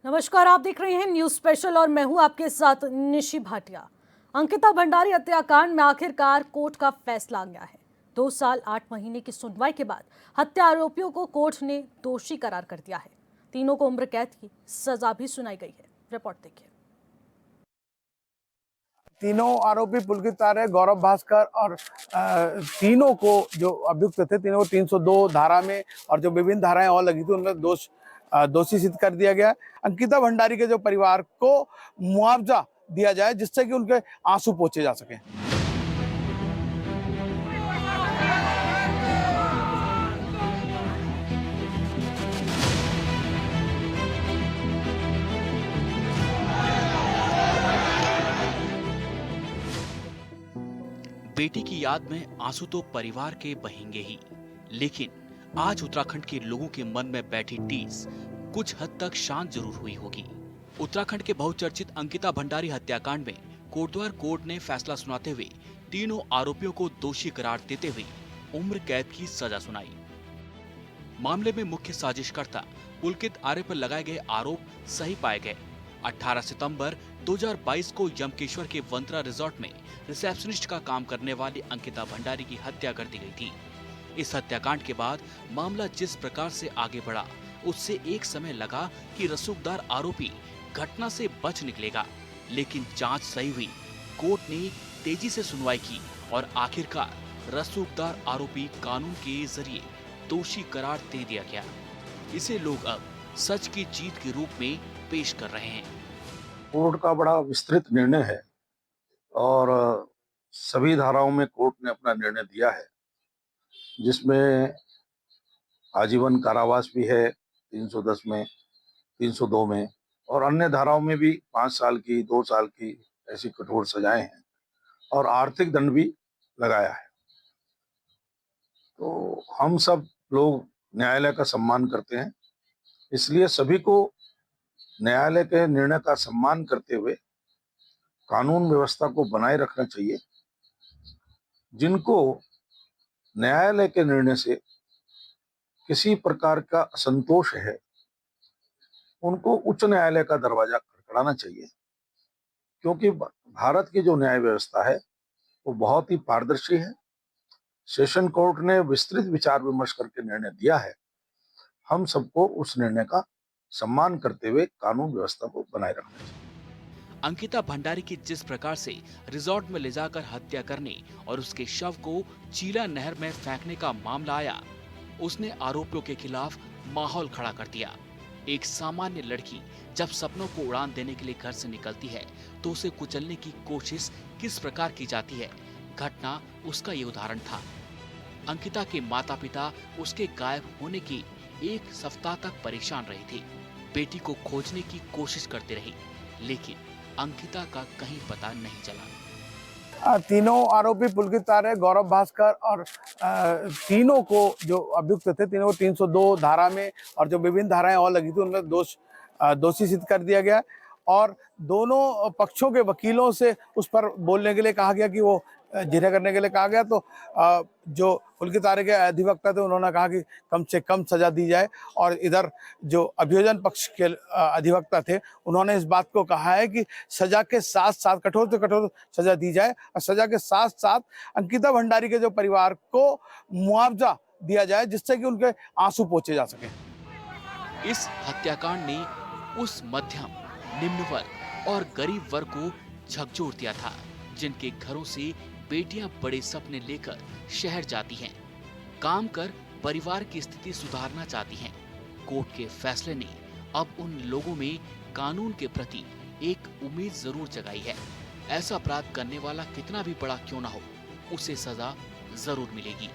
नमस्कार, आप देख रहे हैं न्यूज स्पेशल और मैं हूं आपके साथ निशी भाटिया। अंकिता भंडारी हत्याकांड में आखिरकार कोर्ट का फैसला आ गया है। 2 साल 8 महीने की सुनवाई के बाद हत्या आरोपियों को कोर्ट ने दोषी करार कर दिया है। तीनों को उम्र कैद की सजा भी सुनाई गई है। रिपोर्ट देखिए। तीनों आरोपी पुलकित आर्य, गौरव भास्कर और तीनों को जो अभियुक्त थे, तीनों को 302 धारा में और जो विभिन्न धाराएं और लगी थी उनमें दोषी सिद्ध कर दिया गया। अंकिता भंडारी के जो परिवार को मुआवजा दिया जाए जिससे कि उनके आंसू पोंछे जा सके। बेटी की याद में आंसू तो परिवार के बहेंगे ही, लेकिन आज उत्तराखंड के लोगों के मन में बैठी टीस कुछ हद तक शांत जरूर हुई होगी। उत्तराखंड के बहुचर्चित अंकिता भंडारी हत्याकांड में कोटद्वार कोर्ट ने फैसला सुनाते हुए तीनों आरोपियों को दोषी करार देते हुए उम्र कैद की सजा सुनाई। मामले में मुख्य साजिशकर्ता पुलकित आर्य पर लगाए गए आरोप सही पाए गए। 18 सितंबर 2022 को यमकेश्वर के वंत्रा रिजॉर्ट में रिसेप्शनिस्ट का काम करने वाली अंकिता भंडारी की हत्या कर दी गई थी। इस हत्याकांड के बाद मामला जिस प्रकार से आगे बढ़ा, उससे एक समय लगा कि रसूखदार आरोपी घटना से बच निकलेगा, लेकिन जांच सही हुई। कोर्ट ने तेजी से सुनवाई की और आखिरकार रसूखदार आरोपी कानून के जरिए दोषी करार दे दिया गया। इसे लोग अब सच की जीत के रूप में पेश कर रहे हैं। कोर्ट का बड़ा विस्तृत निर्णय है और सभी धाराओं में कोर्ट ने अपना निर्णय दिया है, जिसमें आजीवन कारावास भी है 310 में, 302 में और अन्य धाराओं में भी 5 साल की, 2 साल की ऐसी कठोर सजाएं हैं और आर्थिक दंड भी लगाया है। तो हम सब लोग न्यायालय का सम्मान करते हैं, इसलिए सभी को न्यायालय के निर्णय का सम्मान करते हुए कानून व्यवस्था को बनाए रखना चाहिए। जिनको न्यायालय के निर्णय से किसी प्रकार का असंतोष है, उनको उच्च न्यायालय का दरवाजा खटखटाना चाहिए, क्योंकि भारत की जो न्याय व्यवस्था है वो बहुत ही पारदर्शी है। सेशन कोर्ट ने विस्तृत विचार विमर्श करके निर्णय दिया है। हम सबको उस निर्णय का सम्मान करते हुए कानून व्यवस्था को बनाए रखना चाहिए। अंकिता भंडारी की जिस प्रकार से रिजॉर्ट में ले जाकर हत्या करने और उसके शव को चीला नहर में फेंकने का मामला आया, उसने आरोपियों के खिलाफ माहौल खड़ा कर दिया। एक सामान्य लड़की जब सपनों को उड़ान देने के लिए घर से निकलती है तो उसे कुचलने की कोशिश किस प्रकार की जाती है, घटना उसका ये उदाहरण था। अंकिता के माता पिता उसके गायब होने की एक सप्ताह तक परेशान रहे थे। बेटी को खोजने की कोशिश करते रहे, लेकिन अंकिता का कहीं पता नहीं चला। तीनों आरोपी पुलकित आर्य, गौरव भास्कर और तीनों को जो अभियुक्त थे, तीनों को 302 धारा में और जो विभिन्न धाराएं और लगी थी उनमें दोषी सिद्ध कर दिया गया और दोनों पक्षों के वकीलों से उस पर बोलने के लिए कहा गया कि वो जिरह करने के लिए कहा गया। तो जो पुलकित आर्य के अधिवक्ता थे उन्होंने कहा कि कम से कम सजा दी जाए और इधर जो अभियोजन पक्ष के अधिवक्ता थे उन्होंने इस बात को कहा है कि सजा के साथ साथ कठोर से कठोर सजा दी जाए और सजा के साथ साथ अंकिता भंडारी के जो परिवार को मुआवजा दिया जाए जिससे कि उनके आंसू पोंछे जा सके। इस हत्याकांड ने उस मध्यम, निम्न वर्ग और गरीब वर्ग को झकझोर दिया था, जिनके घरों से बेटियां बड़े सपने लेकर शहर जाती हैं, काम कर परिवार की स्थिति सुधारना चाहती हैं। कोर्ट के फैसले ने अब उन लोगों में कानून के प्रति एक उम्मीद जरूर जगाई है। ऐसा अपराध करने वाला कितना भी बड़ा क्यों ना हो, उसे सजा जरूर मिलेगी।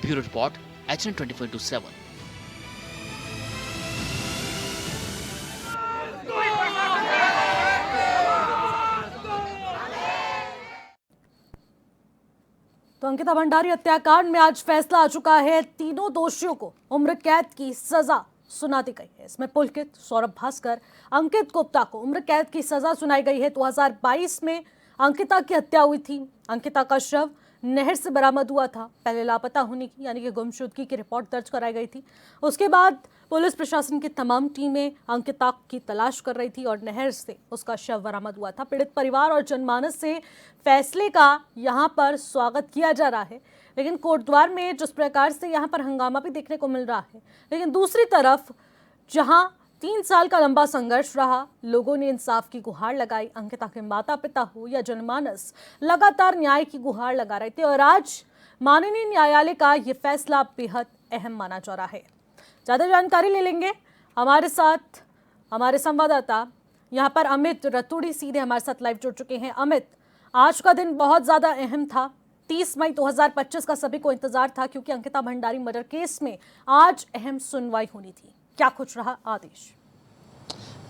Bureau report, HN 24/7। तो अंकिता भंडारी हत्याकांड में आज फैसला आ चुका है। तीनों दोषियों को उम्र कैद की सजा सुना दी गई है। इसमें पुलकित, सौरभ भास्कर, अंकित गुप्ता को उम्र कैद की सजा सुनाई गई है। 2022 में अंकिता की हत्या हुई थी। अंकिता का शव नहर से बरामद हुआ था। पहले लापता होने की यानी कि गुमशुदगी की रिपोर्ट दर्ज कराई गई थी। उसके बाद पुलिस प्रशासन की तमाम टीमें अंकिता की तलाश कर रही थी और नहर से उसका शव बरामद हुआ था। पीड़ित परिवार और जनमानस से फैसले का यहां पर स्वागत किया जा रहा है, लेकिन कोटद्वार में जिस प्रकार से यहां पर हंगामा भी देखने को मिल रहा है, लेकिन दूसरी तरफ जहां 3 साल का लंबा संघर्ष रहा, लोगों ने इंसाफ की गुहार लगाई। अंकिता के माता पिता हो या जनमानस लगातार न्याय की गुहार लगा रहे थे और आज माननीय न्यायालय का ये फैसला बेहद अहम माना जा रहा है। ज़्यादा जानकारी ले लेंगे हमारे साथ हमारे संवाददाता यहाँ पर अमित रतूड़ी सीधे हमारे साथ लाइव जुड़ चुके हैं। अमित, आज का दिन बहुत ज़्यादा अहम था। 30 मई 2025 का सभी को इंतजार था क्योंकि अंकिता भंडारी मर्डर केस में आज अहम सुनवाई होनी थी। क्या कुछ रहा आदेश?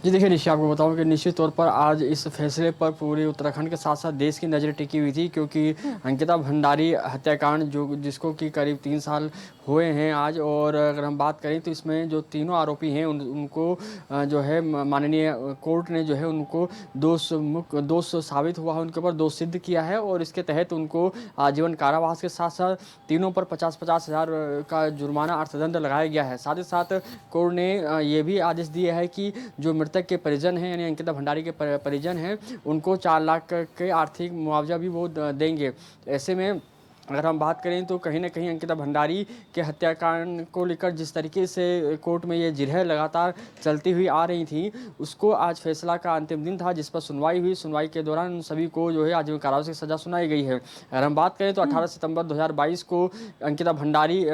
जी देखिए निश्चय, आपको बताऊं कि निश्चित तौर पर आज इस फैसले पर पूरे उत्तराखंड के साथ साथ देश की नज़र टिकी हुई थी, क्योंकि अंकिता भंडारी हत्याकांड जिसको कि करीब 3 साल हुए हैं आज, और अगर हम बात करें तो इसमें जो तीनों आरोपी हैं उनको जो है माननीय कोर्ट ने जो है उनको दोष साबित हुआ है, उनके ऊपर दोष सिद्ध किया है और इसके तहत उनको आजीवन कारावास के साथ साथ तीनों पर 50-50 हज़ार का जुर्माना अर्थदंड लगाया गया है। साथ ही साथ कोर्ट ने ये भी आदेश दिया है कि जो मृतक के परिजन हैं यानी अंकिता भंडारी के परिजन हैं उनको 4 लाख के आर्थिक मुआवजा भी वो देंगे। ऐसे में अगर हम बात करें तो कहीं ना कहीं अंकिता भंडारी के हत्याकांड को लेकर जिस तरीके से कोर्ट में ये जिरह लगातार चलती हुई आ रही थी, उसको आज फैसला का अंतिम दिन था जिस पर सुनवाई हुई। सुनवाई के दौरान सभी को जो है आजीवन कारावास की सज़ा सुनाई गई है। अगर हम बात करें तो 18 सितंबर 2022 को अंकिता भंडारी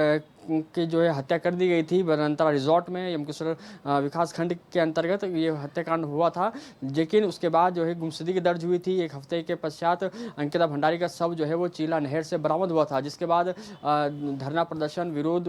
की जो है हत्या कर दी गई थी बनंतरा रिजॉर्ट में, यमकेश्वर विकास खंड के अंतर्गत ये हत्याकांड हुआ था। लेकिन उसके बाद जो है गुमशुदगी दर्ज हुई थी। 1 हफ्ते के पश्चात अंकिता भंडारी का शव जो है वो चीला नहर से बरामद हुआ था, जिसके बाद धरना प्रदर्शन विरोध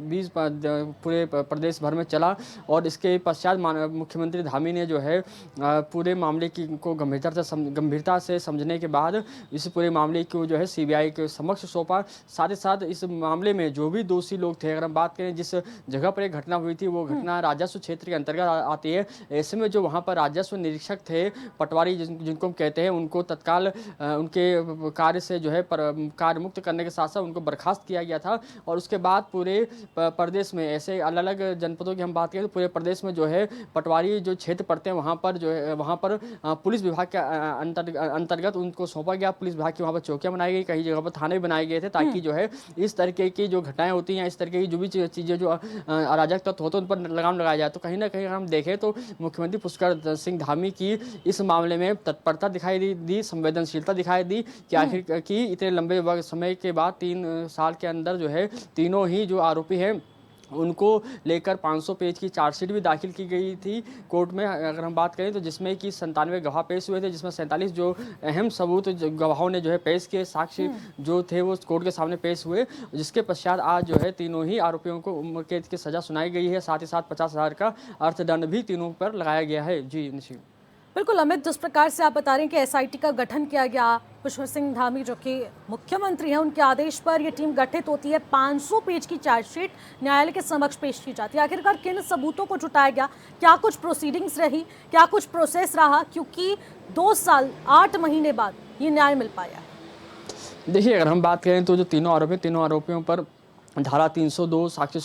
बीच पूरे प्रदेश भर में चला और इसके पश्चात मुख्यमंत्री धामी ने जो है पूरे मामले की को गंभीरता से समझने के बाद इस पूरे मामले को जो है CBI के समक्ष सौंपा। साथ ही साथ इस मामले में जो भी दोषी लोग थे, अगर हम बात करें जिस जगह पर एक घटना हुई थी वो घटना राजस्व क्षेत्र के अंतर्गत आती है। ऐसे में जो वहाँ पर राजस्व निरीक्षक थे पटवारी जिनको हम कहते हैं, उनको तत्काल उनके कार्य से जो है कार्य मुक्त करने के साथ साथ उनको बर्खास्त किया गया था। और उसके बाद पूरे प्रदेश में ऐसे अलग अलग जनपदों की हम बात करें तो पूरे प्रदेश में जो है पटवारी जो क्षेत्र पड़ते हैं वहाँ पर जो है वहाँ पर पुलिस विभाग के अंतर्गत उनको सौंपा गया। पुलिस विभाग की वहाँ पर चौकियाँ बनाई गई, कई जगह पर थाने बनाए गए थे ताकि जो है इस तरीके की जो घटनाएं होती हैं, इस तरीके की जो भी चीज़ें जो अराजक तत्व होते हैं उन पर लगाम लगाया जाए। तो कहीं ना कहीं अगर हम देखें तो मुख्यमंत्री पुष्कर सिंह धामी की इस मामले में तत्परता दिखाई दी, संवेदनशीलता दिखाई दी कि आखिर की इतने लंबे समय के बाद 3 साल के अंदर जो है तीनों ही जो आरोपी हैं उनको लेकर 500 पेज की चार्जशीट भी दाखिल की गई थी कोर्ट में। अगर हम बात करें तो जिसमें कि 97 गवाह पेश हुए थे, जिसमें 47 जो अहम सबूत गवाहों ने जो है पेश किए, साक्ष्य जो थे वो कोर्ट के सामने पेश हुए, जिसके पश्चात आज जो है तीनों ही आरोपियों को उम्र कैद की सज़ा सुनाई गई है। साथ ही साथ 50,000 का अर्थदंड भी तीनों पर लगाया गया है। जी निश्चित। बिल्कुल अमित, जिस प्रकार से आप बता रहे हैं कि SIT का गठन किया गया, पुष्कर सिंह धामी जो कि मुख्यमंत्री हैं उनके आदेश पर यह टीम गठित होती है, 500 पेज की चार्जशीट न्यायालय के समक्ष पेश की जाती है। आखिरकार किन सबूतों को जुटाया गया, क्या कुछ प्रोसीडिंग्स रही, क्या कुछ प्रोसेस रहा, क्योंकि 2 साल 8 महीने बाद ये न्याय मिल पाया? देखिए अगर हम बात करें तो जो तीनों आरोपियों पर धारा 302 साक्ष्य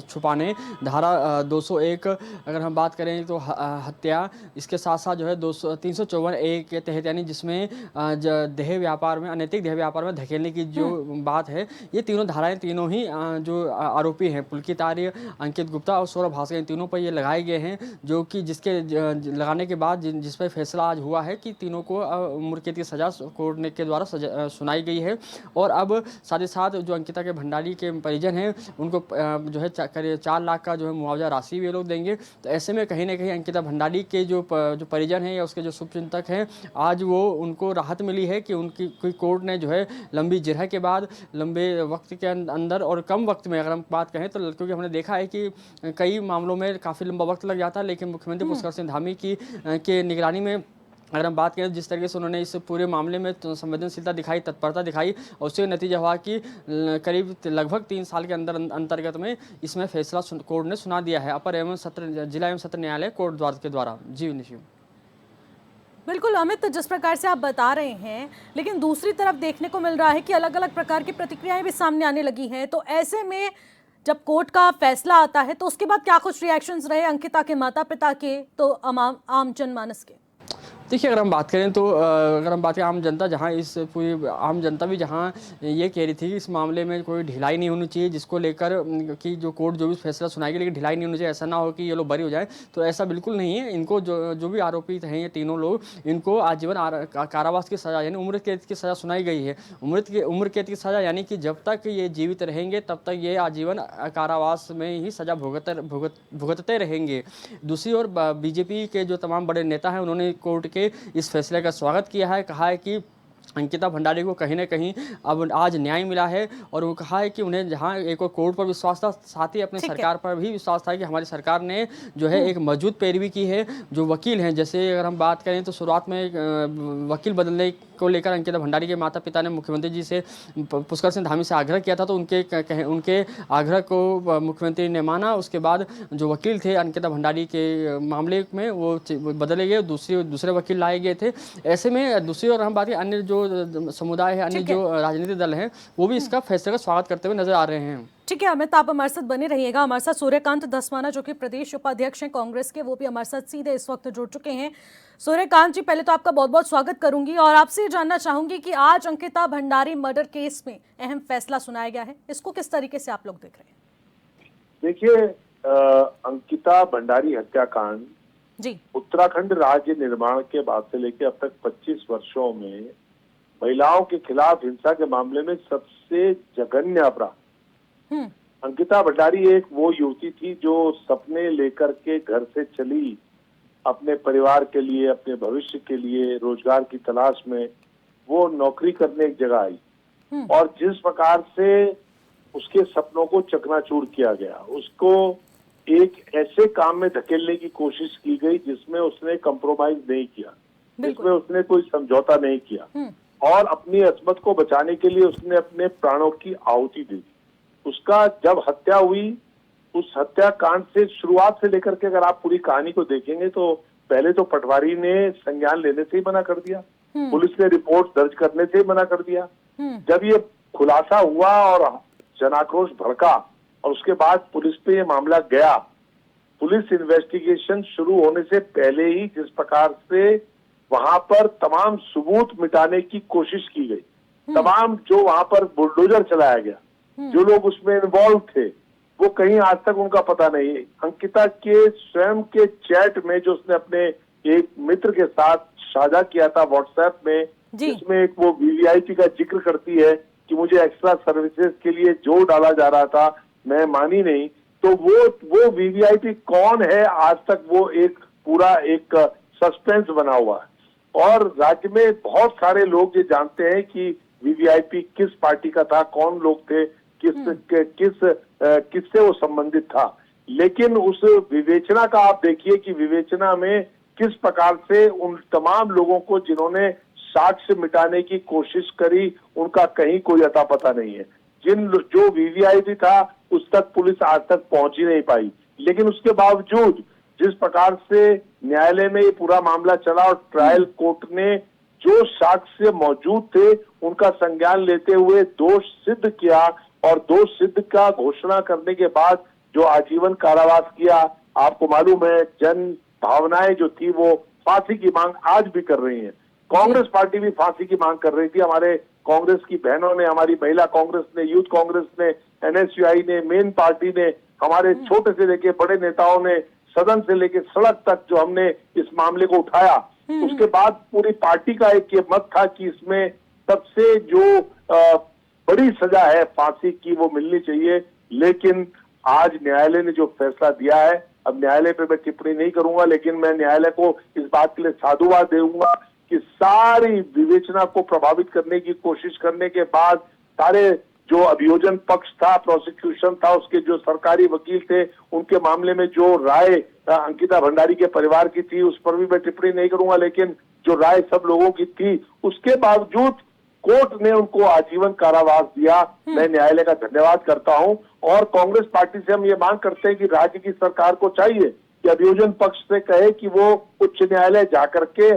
छुपाने, धारा 201 अगर हम बात करें तो हत्या, इसके साथ साथ जो है 354A के तहत यानी जिसमें देह व्यापार में अनैतिक देह व्यापार में धकेलने की जो बात है, ये तीनों धाराएं तीनों ही जो आरोपी हैं पुलकित आर्य, अंकित गुप्ता और सौरभ भास्कर, इन तीनों पर ये लगाए गए हैं, जो कि जिसके लगाने के बाद जिस पर फैसला आज हुआ है कि तीनों को उम्र कैद की सज़ा कोर्ट के द्वारा सुनाई गई है। और अब साथ ही साथ जो अंकिता के भंडारी के परिजन हैं उनको जो है 4 लाख का जो है मुआवजा राशि भी लोग देंगे। तो ऐसे में कहीं ना कहीं अंकिता भंडारी के जो परिजन हैं या उसके जो शुभचिंतक हैं, आज वो उनको राहत मिली है कि उनकी कोई कोर्ट ने जो है लंबी जिरह के बाद लंबे वक्त के अंदर और कम वक्त में अगर हम बात करें तो, क्योंकि हमने देखा है कि कई मामलों में काफ़ी लंबा वक्त लग जाता है, लेकिन मुख्यमंत्री पुष्कर सिंह धामी की निगरानी में अगर हम बात करें जिस तरीके से उन्होंने इस पूरे मामले में संवेदनशीलता दिखाई, तत्परता दिखाई, और उससे नतीजा हुआ कि करीब लगभग 3 साल के अंतर्गत में इसमें फैसला कोर्ट ने सुना दिया है, अपर एवं जिला एवं सत्र न्यायालय कोटद्वार के द्वारा। जी निश्चित। बिल्कुल अमित, जिस प्रकार से आप बता रहे हैं, लेकिन दूसरी तरफ देखने को मिल रहा है कि अलग अलग प्रकार की प्रतिक्रियाएं भी सामने आने लगी हैं। तो ऐसे में जब कोर्ट का फैसला आता है तो उसके बाद क्या कुछ रिएक्शंस रहे अंकिता के माता पिता के, तो आम जनमानस के? देखिए, अगर हम बात करें तो अगर हम बात करें आम जनता, जहां इस पूरी आम जनता भी जहां ये कह रही थी कि इस मामले में कोई ढिलाई नहीं होनी चाहिए, जिसको लेकर कि जो कोर्ट जो भी फैसला सुनाएगी, लेकिन ढिलाई नहीं होनी चाहिए, ऐसा ना हो कि ये लोग बरी हो जाए। तो ऐसा बिल्कुल नहीं है। इनको जो भी आरोपित हैं, ये तीनों लोग, इनको आजीवन कारावास की सज़ा यानी उम्र कैद की सज़ा सुनाई गई है। उम्र कैद की सज़ा यानी कि जब तक ये जीवित रहेंगे तब तक ये आजीवन कारावास में ही सज़ा भुगतते रहेंगे। दूसरी ओर बीजेपी के जो तमाम बड़े नेता हैं, उन्होंने कोर्ट के इस फैसले का स्वागत किया है। कहा है कि अंकिता भंडारी को कहीं ना कहीं अब आज न्याय मिला है, और वो कहा है कि उन्हें जहां एक और कोर्ट पर विश्वास था, साथ ही अपनी सरकार पर भी विश्वास था कि हमारी सरकार ने जो है एक मजबूत पैरवी की है। जो वकील हैं, जैसे अगर हम बात करें तो शुरुआत में वकील बदलने को लेकर अंकिता भंडारी के माता पिता ने मुख्यमंत्री जी से, पुष्कर सिंह धामी से आग्रह किया था, तो उनके आग्रह को मुख्यमंत्री ने माना। उसके बाद जो वकील थे अंकिता भंडारी के मामले में, वो बदले गए, दूसरे वकील लाए गए थे। ऐसे में दूसरी ओर हम बात करें, अन्य जो समुदाय है, अन्य जो राजनीतिक दल हैं, वो भी इसका फैसले का स्वागत करते हुए नजर आ रहे हैं। ठीक है अमित, आप हमारे साथ बने रहिएगा। हमारे साथ सूर्यकांत धस्माना, जो कि प्रदेश उपाध्यक्ष हैं कांग्रेस के, वो भी हमारे साथ सीधे इस वक्त जुड़ चुके हैं। सूर्यकांत जी, पहले तो आपका बहुत बहुत स्वागत करूंगी और आपसे ये जानना चाहूंगी कि आज अंकिता भंडारी मर्डर केस में अहम फैसला सुनाया गया है, इसको किस तरीके से आप लोग देख रहे हैं? देखिए, अंकिता भंडारी हत्याकांड जी, उत्तराखंड राज्य निर्माण के बाद से लेकर अब तक 25 वर्षों में महिलाओं के खिलाफ हिंसा के मामले में सबसे जघन्य अपराध। अंकिता भंडारी एक वो युवती थी जो सपने लेकर के घर से चली, अपने परिवार के लिए, अपने भविष्य के लिए, रोजगार की तलाश में वो नौकरी करने एक जगह आई, और जिस प्रकार से उसके सपनों को चकनाचूर किया गया, उसको एक ऐसे काम में धकेलने की कोशिश की गई जिसमें उसने कंप्रोमाइज नहीं किया, जिसमें उसने कोई समझौता नहीं किया, और अपनी अस्मत को बचाने के लिए उसने अपने प्राणों की आहुति दी। उसका जब हत्या हुई, उस हत्याकांड से शुरुआत से लेकर के अगर आप पूरी कहानी को देखेंगे तो पहले तो पटवारी ने संज्ञान लेने से ही मना कर दिया, पुलिस ने रिपोर्ट दर्ज करने से ही मना कर दिया। जब ये खुलासा हुआ और जनाक्रोश भड़का, और उसके बाद पुलिस पे ये मामला गया, पुलिस इन्वेस्टिगेशन शुरू होने से पहले ही जिस प्रकार से वहां पर तमाम सबूत मिटाने की कोशिश की गई, तमाम जो वहां पर बुलडोजर चलाया गया, जो लोग उसमें इन्वॉल्व थे, वो कहीं आज तक उनका पता नहीं है। अंकिता के स्वयं के चैट में जो उसने अपने एक मित्र के साथ साझा किया था व्हाट्सएप में, जिसमें एक वो वीवीआईपी का जिक्र करती है कि मुझे एक्स्ट्रा सर्विसेज के लिए जोर डाला जा रहा था, मैं मानी नहीं, तो वो वीवीआईपी कौन है, आज तक वो एक पूरा एक सस्पेंस बना हुआ है। और राज्य में बहुत सारे लोग ये जानते हैं कि वीवीआईपी किस पार्टी का था, कौन लोग थे, किससे वो संबंधित था, लेकिन उस विवेचना का आप देखिए कि विवेचना में किस प्रकार से उन तमाम लोगों को जिन्होंने साक्ष्य मिटाने की कोशिश करी, उनका कहीं कोई अता पता नहीं है। जो वीवीआईपी था उस तक पुलिस आज तक पहुंच ही नहीं पाई, लेकिन उसके बावजूद जिस प्रकार से न्यायालय में ये पूरा मामला चला और ट्रायल कोर्ट ने जो साक्ष्य मौजूद थे उनका संज्ञान लेते हुए दोष सिद्ध किया, और दोष सिद्ध का घोषणा करने के बाद जो आजीवन कारावास किया, आपको मालूम है जन भावनाएं जो थी वो फांसी की मांग आज भी कर रही हैं। कांग्रेस पार्टी भी फांसी की मांग कर रही थी, हमारे कांग्रेस की बहनों ने, हमारी महिला कांग्रेस ने, यूथ कांग्रेस ने, एनएसयूआई ने, मेन पार्टी ने, हमारे छोटे से लेके बड़े नेताओं ने, सदन से लेके सड़क तक जो हमने इस मामले को उठाया, उसके बाद पूरी पार्टी का एक ये मत था कि इसमें सबसे जो बड़ी सजा है फांसी की वो मिलनी चाहिए। लेकिन आज न्यायालय ने जो फैसला दिया है, अब न्यायालय पे मैं टिप्पणी नहीं करूंगा, लेकिन मैं न्यायालय को इस बात के लिए साधुवाद दूंगा कि सारी विवेचना को प्रभावित करने की कोशिश करने के बाद सारे जो अभियोजन पक्ष था, प्रोसिक्यूशन था, उसके जो सरकारी वकील थे, उनके मामले में जो राय अंकिता भंडारी के परिवार की थी उस पर भी मैं टिप्पणी नहीं करूंगा, लेकिन जो राय सब लोगों की थी उसके बावजूद कोर्ट ने उनको आजीवन कारावास दिया। मैं न्यायालय का धन्यवाद करता हूं, और कांग्रेस पार्टी से हम ये मांग करते हैं कि राज्य की सरकार को चाहिए कि अभियोजन पक्ष से कहे कि वो उच्च न्यायालय जाकर के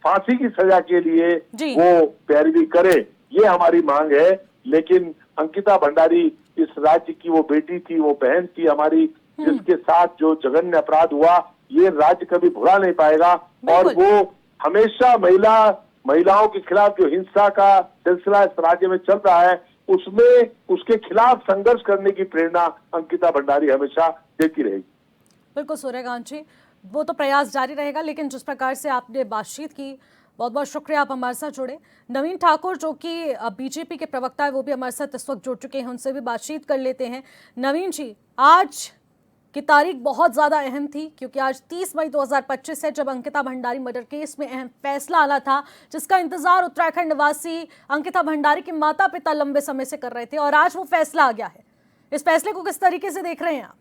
फांसी की सजा के लिए जी। वो पैरवी करे, ये हमारी मांग है। लेकिन अंकिता भंडारी इस राज्य की वो बेटी थी, वो बहन थी हमारी, जिसके साथ जो जघन्य अपराध हुआ, ये राज्य कभी भुला नहीं पाएगा। और बिल्कुल। वो हमेशा महिलाओं के खिलाफ जो हिंसा का सिलसिला इस राज्य में चल रहा है, उसमें उसके खिलाफ संघर्ष करने की प्रेरणा अंकिता भंडारी हमेशा देती रहेगी। बिल्कुल सूर्यकांत जी, वो तो प्रयास जारी रहेगा, लेकिन जिस प्रकार से आपने बातचीत की, बहुत बहुत शुक्रिया, आप हमारे साथ जुड़े। नवीन ठाकुर जो कि बीजेपी के प्रवक्ता है, वो भी हमारे साथ इस वक्त जुड़ चुके हैं, उनसे भी बातचीत कर लेते हैं। नवीन जी, आज की तारीख बहुत ज़्यादा अहम थी, क्योंकि आज 30 मई 2025 है, जब अंकिता भंडारी मर्डर केस में अहम फैसला आना था, जिसका इंतजार उत्तराखंड निवासी अंकिता भंडारी के माता पिता लंबे समय से कर रहे थे, और आज वो फैसला आ गया है। इस फैसले को किस तरीके से देख रहे हैं आप?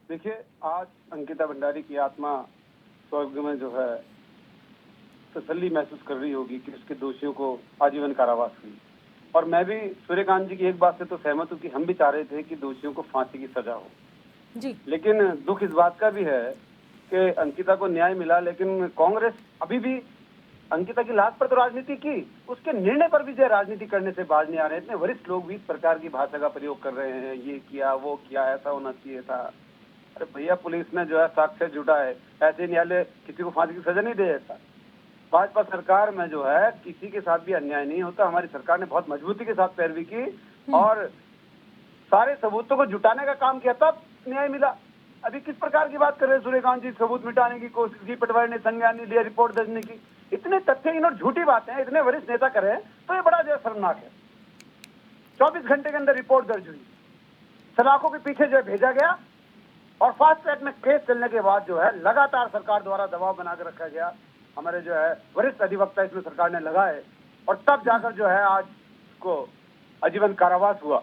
देखिए, आज अंकिता भंडारी की आत्मा स्वर्ग में जो है तसल्ली महसूस कर रही होगी कि उसके दोषियों को आजीवन कारावास हुई। और मैं भी सूर्यकांत जी की एक बात से तो सहमत हूँ कि हम भी चाह रहे थे कि दोषियों को फांसी की सजा हो जी। लेकिन दुख इस बात का भी है कि अंकिता को न्याय मिला, लेकिन कांग्रेस अभी भी अंकिता की लाश पर तो राजनीति की, उसके निर्णय पर भी जो राजनीति करने से बाज नहीं आ रहे। इतने वरिष्ठ लोग भी इस प्रकार की भाषा का प्रयोग कर रहे हैं, ये किया वो किया, ऐसा होना चाहिए था। अरे भैया, पुलिस ने जो है साक्ष्य जुटा है, ऐसे न्यायालय किसी को फांसी की सजा नहीं दे देता। भाजपा सरकार में जो है किसी के साथ भी अन्याय नहीं होता। हमारी सरकार ने बहुत मजबूती के साथ पैरवी की और सारे सबूतों को जुटाने का काम किया, तब न्याय मिला। अभी किस प्रकार की बात कर रहे हैं सूर्यकांत जी? सबूत मिटाने की कोशिश की, पटवारी ने संज्ञान नहीं लिया, रिपोर्ट दर्ज नहीं की। इतने तथ्यहीन और झूठी बातें हैं, इतने वरिष्ठ नेता कर रहे हैं, तो ये बड़ा जो शर्मनाक है। 24 घंटे के अंदर रिपोर्ट दर्ज हुई, सलाखों के पीछे जो है भेजा गया, और फास्ट ट्रैक में केस चलने के बाद जो है लगातार सरकार द्वारा दबाव बनाकर रखा गया। हमारे जो है वरिष्ठ अधिवक्ता इसमें सरकार ने लगाए, और तब जाकर जो है आज को आजीवन कारावास हुआ।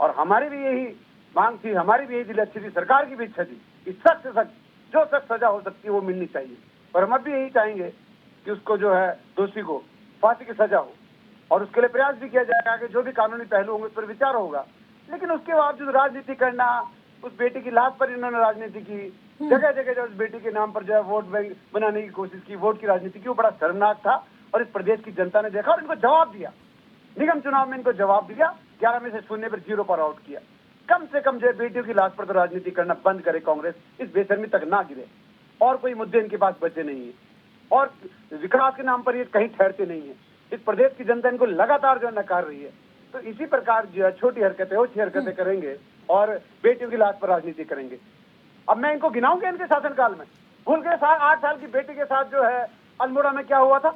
और हमारी भी यही मांग थी, हमारी भी यही दिल अच्छी थी, सरकार की भी इच्छा थी कि सख्त से सख्त जो सख्त सजा हो सकती है वो मिलनी चाहिए। और हम अब भी यही चाहेंगे कि उसको जो है दोषी को फांसी की सजा हो, और उसके लिए प्रयास भी किया जाएगा कि जो भी कानूनी पहलू होंगे उस पर विचार होगा। लेकिन उसके बावजूद राजनीति करना, उस बेटी की लाश पर इन्होंने राजनीति की, जगह जगह जो उस बेटी के नाम पर जो है वोट बैंक बनाने की कोशिश की, वोट की राजनीति की, वो बड़ा शर्मनाक था। और इस प्रदेश की जनता ने देखा और इनको जवाब दिया, निगम चुनाव में इनको जवाब दिया, 11 में से 0 पर 0 पर आउट किया। कम से कम जो है बेटियों की लाश पर तो राजनीति करना बंद करे कांग्रेस, इस बेशर्मी तक ना गिरे, और कोई मुद्दे इनके पास बचे नहीं है, और विकास के नाम पर ये कहीं ठहरते नहीं है। इस प्रदेश की जनता इनको लगातार जो है नकार रही है। तो इसी प्रकार जो है छोटी हरकतें ओछी हरकतें करेंगे और बेटियों की लाश पर राजनीति करेंगे। अब मैं इनको गिनाऊंगा इनके शासनकाल में, भूल गए 8 साल की बेटी के साथ जो है अल्मोड़ा में क्या हुआ था?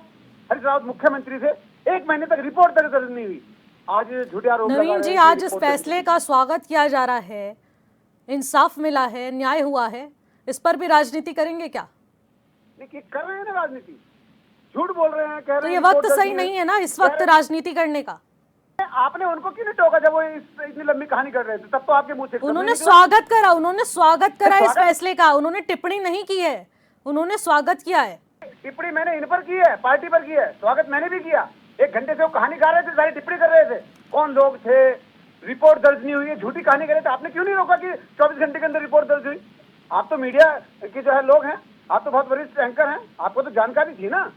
हरीश रावत मुख्यमंत्री से 1 महीने तक रिपोर्ट दर्ज नहीं हुई। आज झूठे आरोप लगा रहे हैं। नवीन जी, आज इस फैसले का स्वागत किया जा रहा है, इंसाफ मिला है, न्याय हुआ है, इस पर भी राजनीति करेंगे क्या? देखिए, कर रहे हैं ना राजनीति, झूठ बोल रहे हैं, कह रहे तो हैं ये वक्त सही नहीं है ना इस वक्त राजनीति करने का? आपने उनको क्यों नहीं टोका जब वो इतनी लंबी कहानी कर रहे थे? तब तो आपके मुंह से उन्होंने स्वागत करा इस फैसले का, उन्होंने टिप्पणी नहीं की है, उन्होंने स्वागत किया है। टिप्पणी मैंने इन पर की है, पार्टी पर की है, स्वागत मैंने भी किया। 1 घंटे से वो कहानी गा रहे थे, सारी टिप्पणी कर रहे थे, कौन लोग थे, रिपोर्ट दर्ज नहीं हुई है, झूठी कहानी कर रहे थे। आपने क्यों नहीं रोका कि 24 घंटे के अंदर रिपोर्ट दर्ज हुई? आप तो मीडिया के जो है लोग हैं, आप तो बहुत वरिष्ठ एंकर हैं, आपको तो जानकारी थी ना,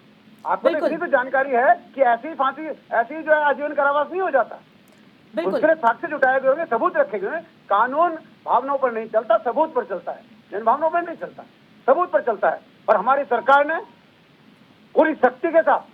आपको तो इतनी तो जानकारी है कि ऐसी ही फांसी, ऐसी ही जो है आजीवन कारावास नहीं हो जाता। उसके लिए साक्ष्य जुटाए गए होंगे, सबूत रखे गए। कानून भावनाओं पर नहीं चलता, सबूत पर चलता है, जन भावनाओं पर नहीं चलता, सबूत पर चलता है। और हमारी सरकार ने पूरी शक्ति के साथ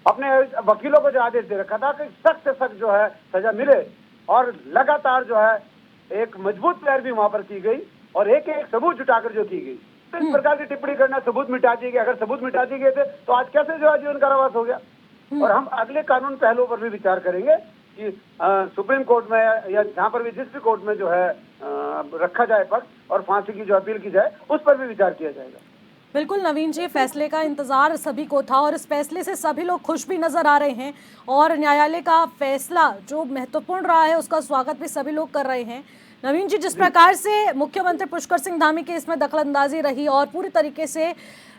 अपने वकीलों को जो आदेश दे रखा था कि सख्त से सख्त जो है सजा मिले, और लगातार जो है एक मजबूत पैरवी वहां पर की गई, और एक एक सबूत जुटाकर जो की गई। तो इस प्रकार की टिप्पणी करना, सबूत मिटा दिए गए, अगर सबूत मिटा दिए गए थे तो आज कैसे जो आजीवन कारावास हो गया? और हम अगले कानून पहलुओं पर भी विचार करेंगे कि सुप्रीम कोर्ट में या जहाँ पर भी जिस भी कोर्ट में जो है रखा जाए पक्ष, और फांसी की जो अपील की जाए उस पर भी विचार किया जाएगा। बिल्कुल नवीन जी, फैसले का इंतजार सभी को था, और इस फैसले से सभी लोग खुश भी नजर आ रहे हैं, और न्यायालय का फैसला जो महत्वपूर्ण रहा है उसका स्वागत भी सभी लोग कर रहे हैं। नवीन जी, जिस प्रकार से मुख्यमंत्री पुष्कर सिंह धामी के इसमें दखलंदाजी रही और पूरी तरीके से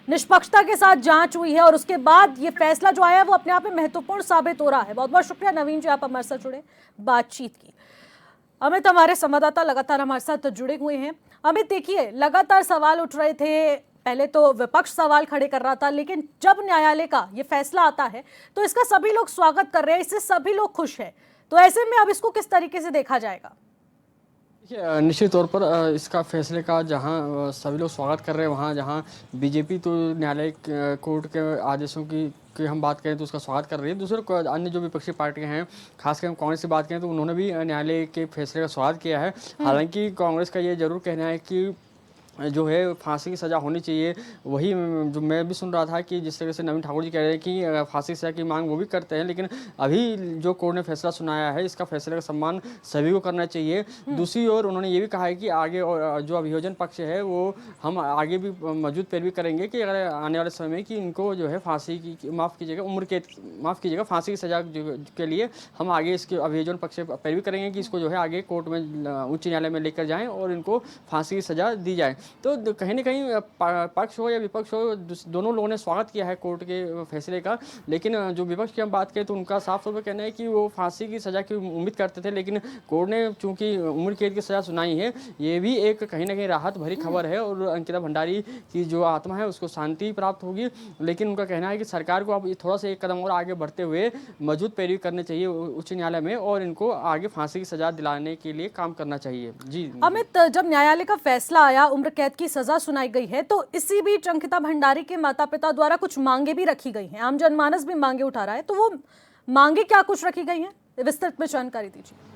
निष्पक्षता के साथ जांच हुई है, और उसके बाद ये फैसला जो आया है वो अपने आप में महत्वपूर्ण साबित हो रहा है। बहुत बहुत शुक्रिया नवीन जी, आप हमारे साथ जुड़े, बातचीत की। अमित, हमारे संवाददाता लगातार हमारे साथ जुड़े हुए हैं। अमित, देखिए, लगातार सवाल उठ रहे थे पहले तो विपक्ष सवाल खड़े कर रहा था, लेकिन जब न्यायालय का ये फैसला आता है तो इसका सभी लोग स्वागत कर रहे हैं, इससे सभी लोग खुश हैं। तो ऐसे में अब इसको किस तरीके से देखा जाएगा? देखिए, निश्चित तौर पर इसका फैसले का जहां सभी लोग स्वागत कर रहे हैं, वहां जहां बीजेपी तो न्यायालय कोर्ट के आदेशों की हम बात करें तो उसका स्वागत कर रही है। दूसरे अन्य जो विपक्षी पार्टियां हैं, खासकर हम कांग्रेस की बात करें तो उन्होंने भी न्यायालय के फैसले का स्वागत किया है। हालांकि कांग्रेस का ये जरूर कहना है कि जो है फांसी की सज़ा होनी चाहिए। वही जो मैं भी सुन रहा था कि जिस तरह से नवीन ठाकुर जी कह रहे हैं कि फांसी की सज़ा की मांग वो भी करते हैं, लेकिन अभी जो कोर्ट ने फैसला सुनाया है इसका फैसले का सम्मान सभी को करना चाहिए। दूसरी ओर उन्होंने ये भी कहा है कि आगे और जो अभियोजन पक्ष है वो हम आगे भी मौजूद पैरवी करेंगे कि अगर आने वाले समय में कि इनको जो है फांसी की माफ़ कीजिएगा फांसी की सज़ा के लिए हम आगे इसके अभियोजन पक्ष से पैरवी करेंगे कि इसको जो है आगे कोर्ट में उच्च न्यायालय में लेकर जाएँ और इनको फांसी की सज़ा दी जाए। तो कहीं ना कहीं पक्ष हो या विपक्ष हो, दोनों लोगों ने स्वागत किया है कोर्ट के फैसले का। लेकिन जो विपक्ष की हम बात करें तो उनका साफ तौर पर कहना है कि वो फांसी की सज़ा की उम्मीद करते थे, लेकिन कोर्ट ने चूंकि उम्र कैद की सज़ा सुनाई है, ये भी एक कहीं ना कहीं राहत भरी खबर है और अंकिता भंडारी की जो आत्मा है उसको शांति प्राप्त होगी। लेकिन उनका कहना है कि सरकार को अब थोड़ा सा एक कदम और आगे बढ़ते हुए मजबूत पैरवी करनी चाहिए उच्च न्यायालय में और इनको आगे फांसी की सज़ा दिलाने के लिए काम करना चाहिए। जी अमित, जब न्यायालय का फैसला आया, उम्र कैद की सजा सुनाई गई है, तो इसी बीच अंकिता भंडारी के माता पिता द्वारा कुछ मांगे भी रखी गई हैं। आम जनमानस भी मांगे उठा रहा है, तो वो मांगे क्या कुछ रखी गई हैं, विस्तृत में जानकारी दीजिए।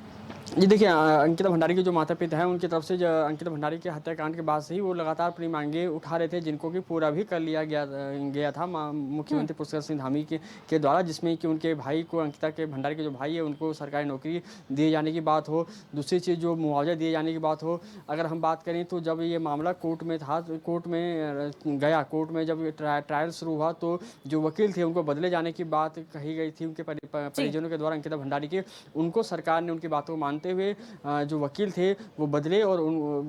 जी देखिए, अंकिता भंडारी के जो माता पिता हैं उनकी तरफ से अंकिता भंडारी के हत्याकांड के बाद से ही वो लगातार अपनी मांगे उठा रहे थे, जिनको कि पूरा भी कर लिया गया था मुख्यमंत्री पुष्कर सिंह धामी के द्वारा, जिसमें कि उनके भाई को, अंकिता के भंडारी के जो भाई है उनको सरकारी नौकरी दिए जाने की बात हो, दूसरी चीज़ जो मुआवजा दिए जाने की बात हो। अगर हम बात करें तो जब ये मामला कोर्ट में था, कोर्ट में जब ट्रायल शुरू हुआ तो जो वकील थे उनको बदले जाने की बात कही गई थी उनके परिजनों के द्वारा, अंकिता भंडारी के। उनको सरकार ने उनकी बातों को मानते हुए जो वकील थे वो बदले और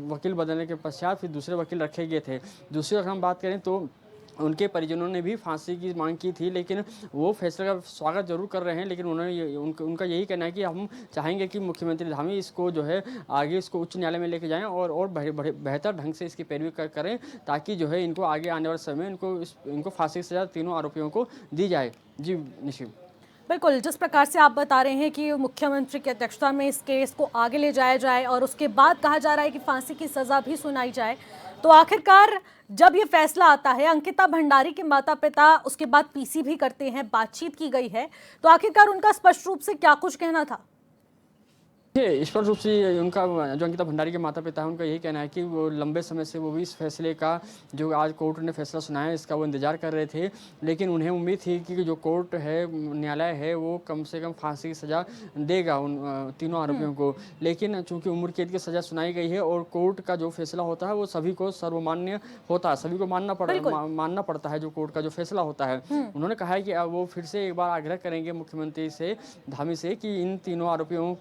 वकील बदलने के पश्चात फिर दूसरे वकील रखे गए थे। दूसरी अगर हम बात करें तो उनके परिजनों ने भी फांसी की मांग की थी, लेकिन वो फैसले का स्वागत जरूर कर रहे हैं। लेकिन उन्होंने उनका यही कहना है कि हम चाहेंगे कि मुख्यमंत्री धामी इसको जो है आगे इसको उच्च न्यायालय में लेके जाएं और बेहतर ढंग से इसकी पैरवी करें, ताकि जो है इनको आगे आने वाले समय इनको फांसी की सजा तीनों आरोपियों को दी जाए। जी निशि, बिल्कुल, जिस प्रकार से आप बता रहे हैं कि मुख्यमंत्री की अध्यक्षता में इस केस को आगे ले जाया जाए और उसके बाद कहा जा रहा है कि फांसी की सजा भी सुनाई जाए, तो आखिरकार जब ये फैसला आता है, अंकिता भंडारी के माता पिता उसके बाद पीसी भी करते हैं, बातचीत की गई है, तो आखिरकार उनका स्पष्ट रूप से क्या कुछ कहना था? स्पष्ट रूप से उनका जो अंकिता भंडारी के माता पिता है उनका यही कहना है कि वो लंबे समय से वो भी इस फैसले का, जो आज कोर्ट ने फैसला सुनाया है, इसका वो इंतजार कर रहे थे। लेकिन उन्हें उम्मीद थी कि जो कोर्ट है, न्यायालय है, वो कम से कम फांसी की सज़ा देगा उन तीनों आरोपियों को। लेकिन चूंकि उम्र कैद की सज़ा सुनाई गई है और कोर्ट का जो फैसला होता है वो सभी को सर्वमान्य होता है, सभी को मानना पड़ता है जो कोर्ट का जो फैसला होता है। उन्होंने कहा है कि वो फिर से एक बार आग्रह करेंगे मुख्यमंत्री से, धामी से, कि इन तीनों आरोपियों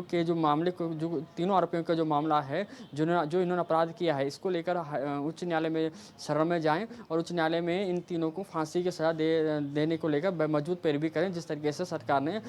के जो मामले को, जो तीनों आरोपियों का जो मामला है, जो इन्होंने अपराध किया है, इसको लेकर उच्च न्यायालय में शरण में जाएं और उच्च न्यायालय में इन तीनों को फांसी की सजा देने को लेकर मजबूत पैरवी करें, जिस तरीके से सरकार ने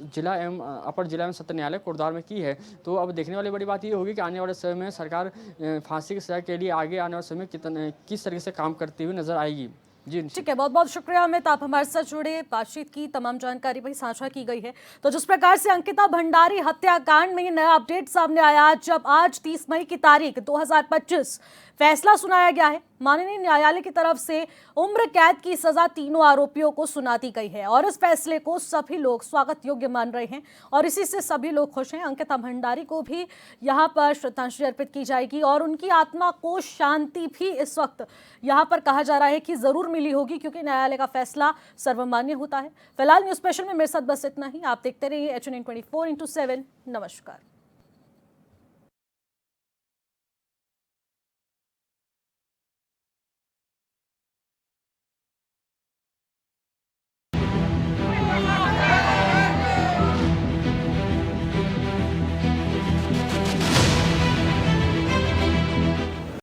जिला एवं अपर जिला एवं सत्र न्यायालय कोटद्वार में की है। तो अब देखने वाली बड़ी बात ये होगी कि आने वाले समय में सरकार फांसी की सजा के लिए आगे आने वाले समय किस तरीके से काम करती हुई नजर आएगी। जी ठीक है, बहुत बहुत शुक्रिया अमित, आप हमारे साथ जुड़े, बातचीत की, तमाम जानकारी भाई साझा की गई है। तो जिस प्रकार से अंकिता भंडारी हत्याकांड में ये नया अपडेट सामने आया, जब आज 30 मई की तारीख 2025 फैसला सुनाया गया है, माननीय न्यायालय की तरफ से उम्र कैद की सजा तीनों आरोपियों को सुना दी गई है और इस फैसले को सभी लोग स्वागत योग्य मान रहे हैं और इसी से सभी लोग खुश हैं। अंकिता भंडारी को भी यहाँ पर श्रद्धांजलि अर्पित की जाएगी और उनकी आत्मा को शांति भी इस वक्त यहाँ पर कहा जा रहा है कि जरूर मिली होगी, क्योंकि न्यायालय का फैसला सर्वमान्य होता है। फिलहाल न्यूज स्पेशल में मेरे साथ बस इतना ही। आप देखते रहिए HN24/7। नमस्कार।